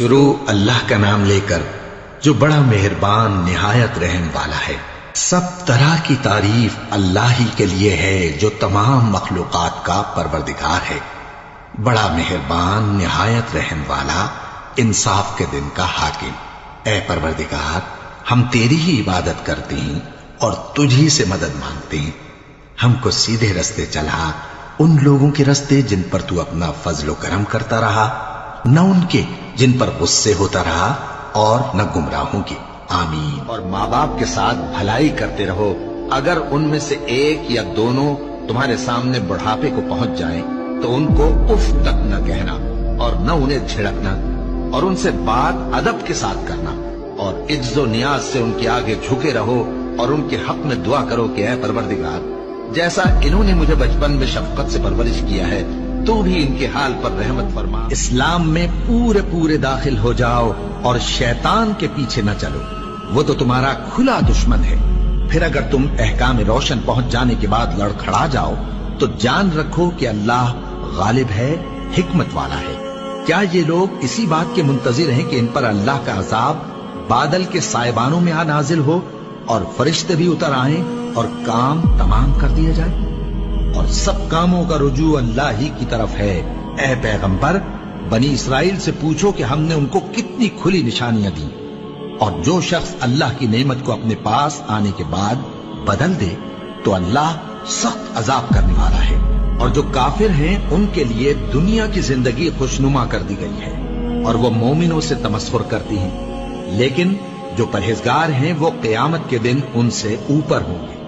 شروع اللہ کا نام لے کر جو بڑا مہربان نہایت رحم والا ہے۔ سب طرح کی تعریف اللہ ہی کے لیے ہے جو تمام مخلوقات کا پروردگار ہے، بڑا مہربان نہایت رحم والا، انصاف کے دن کا حاکم۔ اے پروردگار، ہم تیری ہی عبادت کرتے ہیں اور تجھی سے مدد مانگتے ہیں۔ ہم کو سیدھے رستے چلا، ان لوگوں کے رستے جن پر تو اپنا فضل و کرم کرتا رہا، نہ ان کے جن پر غصے ہوتا رہا اور نہ گمراہوں کے۔ آمین۔ اور ماں باپ کے ساتھ بھلائی کرتے رہو، اگر ان میں سے ایک یا دونوں تمہارے سامنے بڑھاپے کو پہنچ جائیں تو ان کو اف تک نہ کہنا اور نہ انہیں جھڑکنا، اور ان سے بات ادب کے ساتھ کرنا، اور عجز و نیاز سے ان کے آگے جھکے رہو اور ان کے حق میں دعا کرو کہ اے پروردگار، جیسا انہوں نے مجھے بچپن میں شفقت سے پرورش کیا ہے تو بھی ان کے حال پر رحمت فرما۔ اسلام میں پورے داخل ہو جاؤ اور شیطان کے پیچھے نہ چلو، وہ تو تمہارا کھلا دشمن ہے۔ پھر اگر تم احکام روشن پہنچ جانے کے بعد لڑکھڑا جاؤ تو جان رکھو کہ اللہ غالب ہے، حکمت والا ہے۔ کیا یہ لوگ اسی بات کے منتظر ہیں کہ ان پر اللہ کا عذاب بادل کے سائبانوں میں آ نازل ہو اور فرشتے بھی اتر آئیں اور کام تمام کر دیا جائے؟ اور سب کاموں کا رجوع اللہ ہی کی طرف ہے۔ اے پیغمبر، بنی اسرائیل سے پوچھو کہ ہم نے ان کو کتنی کھلی نشانیاں دی، اور جو شخص اللہ کی نعمت کو اپنے پاس آنے کے بعد بدل دے تو اللہ سخت عذاب کرنے والا ہے۔ اور جو کافر ہیں ان کے لیے دنیا کی زندگی خوشنما کر دی گئی ہے اور وہ مومنوں سے تمسخر کرتی ہیں، لیکن جو پرہیزگار ہیں وہ قیامت کے دن ان سے اوپر ہوں گے،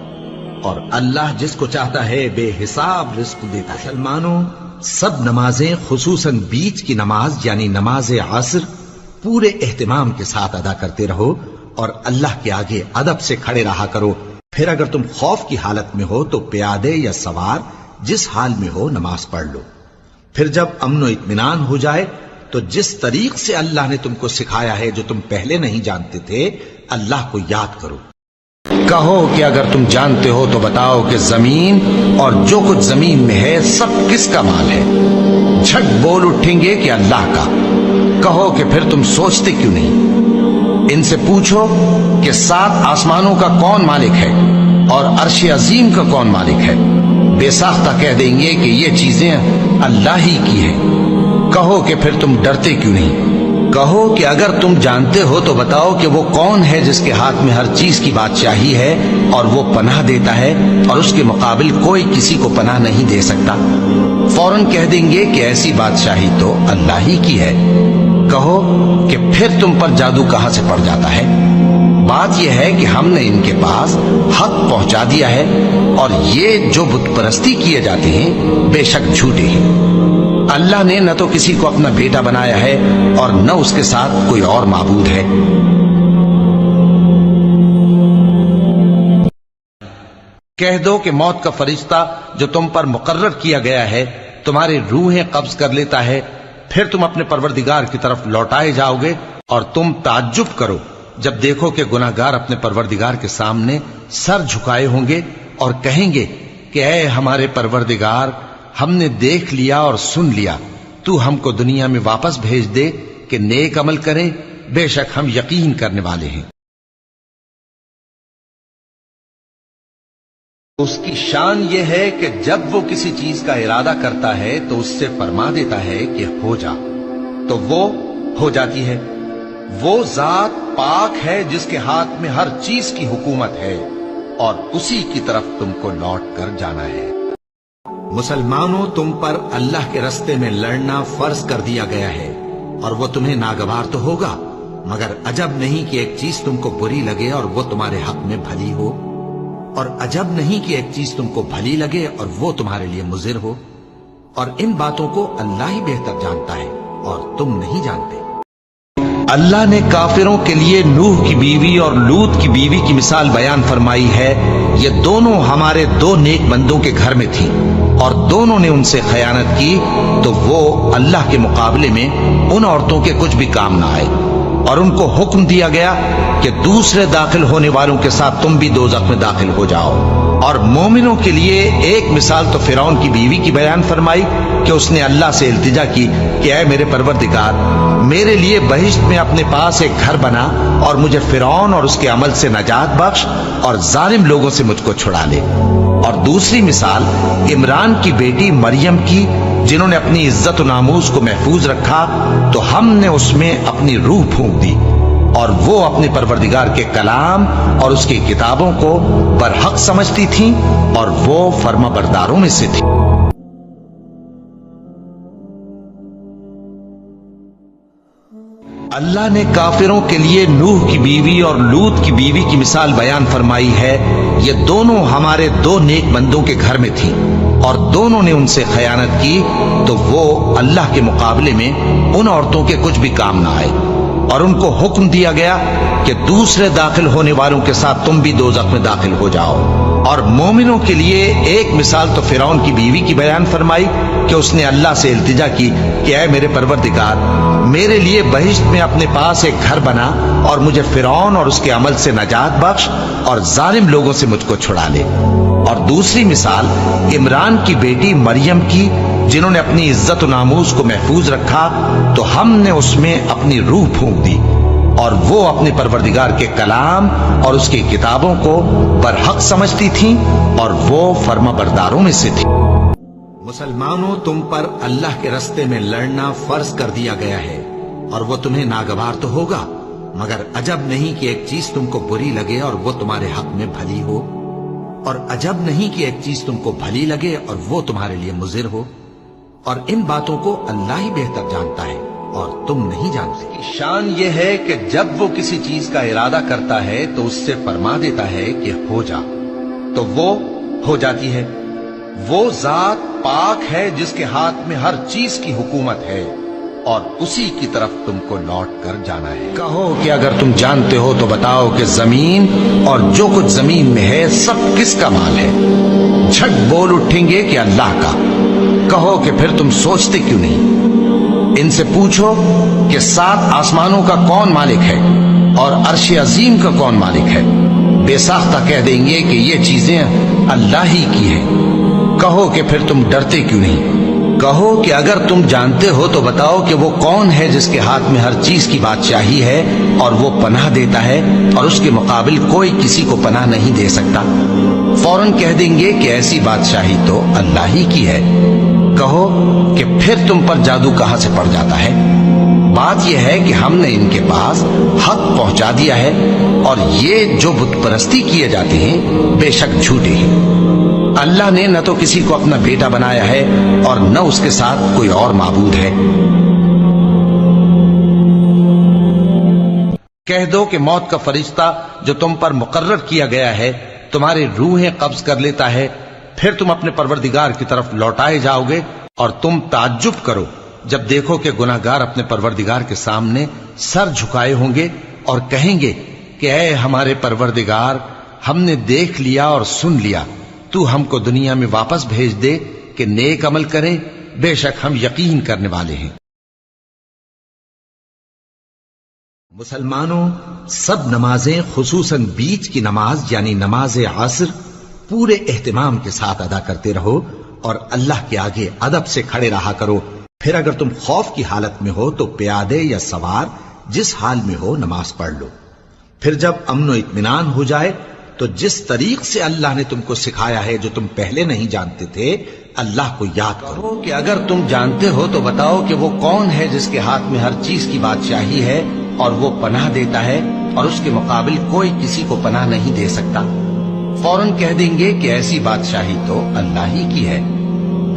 اور اللہ جس کو چاہتا ہے بے حساب رزق دیتا ہے۔ مسلمانوں، سب نمازیں خصوصاً بیچ کی نماز یعنی نماز عصر پورے اہتمام کے ساتھ ادا کرتے رہو اور اللہ کے آگے ادب سے کھڑے رہا کرو۔ پھر اگر تم خوف کی حالت میں ہو تو پیادے یا سوار جس حال میں ہو نماز پڑھ لو۔ پھر جب امن و اطمینان ہو جائے تو جس طریق سے اللہ نے تم کو سکھایا ہے جو تم پہلے نہیں جانتے تھے، اللہ کو یاد کرو۔ کہو کہ اگر تم جانتے ہو تو بتاؤ کہ زمین اور جو کچھ زمین میں ہے سب کس کا مال ہے؟ جھٹ بول اٹھیں گے کہ اللہ کا۔ کہو کہ پھر تم سوچتے کیوں نہیں؟ ان سے پوچھو کہ 7 آسمانوں کا کون مالک ہے اور عرش عظیم کا کون مالک ہے؟ بے ساختہ کہہ دیں گے کہ یہ چیزیں اللہ ہی کی ہیں۔ کہو کہ پھر تم ڈرتے کیوں نہیں؟ کہو کہ اگر تم جانتے ہو تو بتاؤ کہ وہ کون ہے جس کے ہاتھ میں ہر چیز کی بادشاہی ہے اور وہ پناہ دیتا ہے اور اس کے مقابل کوئی کسی کو پناہ نہیں دے سکتا؟ فوراً کہہ دیں گے کہ ایسی بادشاہی تو اللہ ہی کی ہے۔ کہو کہ پھر تم پر جادو کہاں سے پڑ جاتا ہے؟ بات یہ ہے کہ ہم نے ان کے پاس حق پہنچا دیا ہے، اور یہ جو بت پرستی کیے جاتے ہیں بے شک جھوٹے ہیں۔ اللہ نے نہ تو کسی کو اپنا بیٹا بنایا ہے اور نہ اس کے ساتھ کوئی اور معبود ہے۔ کہہ دو کہ موت کا فرشتہ جو تم پر مقرر کیا گیا ہے تمہاری روحیں قبض کر لیتا ہے، پھر تم اپنے پروردگار کی طرف لوٹائے جاؤ گے، اور تم تعجب کرو جب دیکھو کہ گناہگار اپنے پروردگار کے سامنے سر جھکائے ہوں گے اور کہیں گے کہ اے ہمارے پروردگار، ہم نے دیکھ لیا اور سن لیا، تو ہم کو دنیا میں واپس بھیج دے کہ نیک عمل کریں، بے شک ہم یقین کرنے والے ہیں۔ اس کی شان یہ ہے کہ جب وہ کسی چیز کا ارادہ کرتا ہے تو اس سے فرما دیتا ہے کہ ہو جا، تو وہ ہو جاتی ہے۔ وہ ذات پاک ہے جس کے ہاتھ میں ہر چیز کی حکومت ہے، اور اسی کی طرف تم کو لوٹ کر جانا ہے۔ مسلمانوں، تم پر اللہ کے رستے میں لڑنا فرض کر دیا گیا ہے، اور وہ تمہیں ناگوار تو ہوگا، مگر عجب نہیں کہ ایک چیز تم کو بری لگے اور وہ تمہارے حق میں بھلی ہو، اور عجب نہیں کہ ایک چیز تم کو بھلی لگے اور وہ تمہارے لیے مضر ہو، اور ان باتوں کو اللہ ہی بہتر جانتا ہے اور تم نہیں جانتے۔ اللہ نے کافروں کے لیے نوح کی بیوی اور لوط کی بیوی کی مثال بیان فرمائی ہے۔ یہ دونوں ہمارے 2 نیک بندوں کے گھر میں تھیں، اور دونوں نے ان سے خیانت کی، تو وہ اللہ کے مقابلے میں ان عورتوں کے کچھ بھی کام نہ آئے، اور ان کو حکم دیا گیا کہ دوسرے داخل ہونے والوں کے ساتھ تم بھی دوزخ میں داخل ہو جاؤ۔ اور مومنوں کے لیے ایک مثال تو فرعون کی بیوی کی بیان فرمائی کہ اس نے اللہ سے التجا کی کہ اے میرے پروردگار، میرے لیے بہشت میں اپنے پاس ایک گھر بنا اور مجھے فرعون اور اس کے عمل سے نجات بخش اور ظالم لوگوں سے مجھ کو چھڑا لے۔ اور دوسری مثال عمران کی بیٹی مریم کی، جنہوں نے اپنی عزت و ناموس کو محفوظ رکھا تو ہم نے اس میں اپنی روح پھونک دی، اور وہ اپنے پروردگار کے کلام اور اس کی کتابوں کو برحق سمجھتی تھیں اور وہ فرما برداروں میں سے تھی۔ اللہ نے کافروں کے لیے نوح کی بیوی اور لوط کی بیوی کی مثال بیان فرمائی ہے۔ یہ دونوں ہمارے دو نیک بندوں کے گھر میں تھیں اور دونوں نے ان سے خیانت کی تو وہ اللہ کے مقابلے میں ان عورتوں کے کچھ بھی کام نہ آئے، اور ان کو حکم دیا گیا کہ دوسرے داخل ہونے والوں کے ساتھ تم بھی دوزخ میں داخل ہو جاؤ۔ اور مومنوں کے لیے ایک مثال تو فرعون کی بیوی کی بیان فرمائی کہ اس نے اللہ سے التجا کی کہ اے میرے پروردگار، میرے لیے بہشت میں اپنے پاس ایک گھر بنا اور مجھے فرعون اور اس کے عمل سے نجات بخش اور ظالم لوگوں سے مجھ کو چھڑا لے۔ اور دوسری مثال عمران کی بیٹی مریم کی، جنہوں نے اپنی عزت و ناموس کو محفوظ رکھا تو ہم نے اس میں اپنی روح پھونک دی، اور وہ اپنے پروردگار کے کلام اور اس کی کتابوں کو برحق سمجھتی تھیں اور وہ فرما برداروں میں سے تھی۔ مسلمانوں، تم پر اللہ کے رستے میں لڑنا فرض کر دیا گیا ہے، اور وہ تمہیں ناگوار تو ہوگا، مگر عجب نہیں کہ ایک چیز تم کو بری لگے اور وہ تمہارے حق میں بھلی ہو، اور عجب نہیں کہ ایک چیز تم کو بھلی لگے اور وہ تمہارے لیے مضر ہو، اور ان باتوں کو اللہ ہی بہتر جانتا ہے اور تم نہیں جانتے۔ شان یہ ہے کہ جب وہ کسی چیز کا ارادہ کرتا ہے تو اس سے فرما دیتا ہے کہ ہو جا، تو وہ ہو جاتی ہے۔ وہ ذات پاک ہے جس کے ہاتھ میں ہر چیز کی حکومت ہے، اور اسی کی طرف تم کو لوٹ کر جانا ہے۔ کہو کہ اگر تم جانتے ہو تو بتاؤ کہ زمین اور جو کچھ زمین میں ہے سب کس کا مال ہے؟ جھٹ بول اٹھیں گے کہ اللہ کا۔ کہو کہ پھر تم سوچتے کیوں نہیں؟ ان سے پوچھو کہ 7 آسمانوں کا کون مالک ہے اور عرش عظیم کا کون مالک ہے؟ بے ساختہ کہہ دیں گے کہ یہ چیزیں اللہ ہی کی ہیں۔ کہو کہ پھر تم ڈرتے کیوں نہیں؟ کہو کہ اگر تم جانتے ہو تو بتاؤ کہ وہ کون ہے جس کے ہاتھ میں ہر چیز کی بادشاہی ہے اور وہ پناہ دیتا ہے اور اس کے مقابل کوئی کسی کو پناہ نہیں دے سکتا۔ فوراً کہہ دیں گے کہ ایسی بادشاہی تو اللہ ہی کی ہے۔ کہو کہ پھر تم پر جادو کہاں سے پڑ جاتا ہے؟ بات یہ ہے کہ ہم نے ان کے پاس حق پہنچا دیا ہے، اور یہ جو بت پرستی کیے جاتے ہیں بے شک جھوٹے ہیں۔ اللہ نے نہ تو کسی کو اپنا بیٹا بنایا ہے اور نہ اس کے ساتھ کوئی اور معبود ہے۔ کہہ دو کہ موت کا فرشتہ جو تم پر مقرر کیا گیا ہے تمہاری روحیں قبض کر لیتا ہے، پھر تم اپنے پروردگار کی طرف لوٹائے جاؤ گے، اور تم تعجب کرو جب دیکھو کہ گناہگار اپنے پروردگار کے سامنے سر جھکائے ہوں گے اور کہیں گے کہ اے ہمارے پروردگار، ہم نے دیکھ لیا اور سن لیا، تو ہم کو دنیا میں واپس بھیج دے کہ نیک عمل کریں، بے شک ہم یقین کرنے والے ہیں۔ مسلمانوں، سب نمازیں خصوصاً بیچ کی نماز یعنی نماز عصر پورے اہتمام کے ساتھ ادا کرتے رہو، اور اللہ کے آگے ادب سے کھڑے رہا کرو۔ پھر اگر تم خوف کی حالت میں ہو تو پیادے یا سوار جس حال میں ہو نماز پڑھ لو۔ پھر جب امن و اطمینان ہو جائے تو جس طریق سے اللہ نے تم کو سکھایا ہے جو تم پہلے نہیں جانتے تھے، اللہ کو یاد کرو۔ کہ اگر تم جانتے ہو تو بتاؤ کہ وہ کون ہے جس کے ہاتھ میں ہر چیز کی بادشاہی ہے اور وہ پناہ دیتا ہے اور اس کے مقابل کوئی کسی کو پناہ نہیں دے سکتا۔ فوراً کہہ دیں گے کہ ایسی بادشاہی تو اللہ ہی کی ہے۔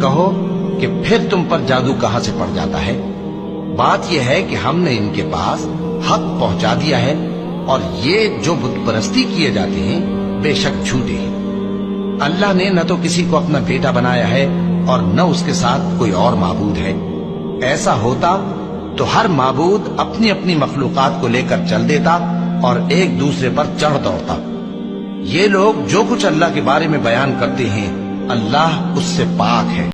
کہو کہ پھر تم پر جادو کہاں سے پڑ جاتا ہے؟ بات یہ ہے کہ ہم نے ان کے پاس حق پہنچا دیا ہے، اور یہ جو بت پرستی کیے جاتے ہیں بے شک جھوٹے ہیں۔ اللہ نے نہ تو کسی کو اپنا بیٹا بنایا ہے اور نہ اس کے ساتھ کوئی اور معبود ہے۔ ایسا ہوتا تو ہر معبود اپنی اپنی مخلوقات کو لے کر چل دیتا اور ایک دوسرے پر چڑھ دوڑتا۔ یہ لوگ جو کچھ اللہ کے بارے میں بیان کرتے ہیں اللہ اس سے پاک ہے۔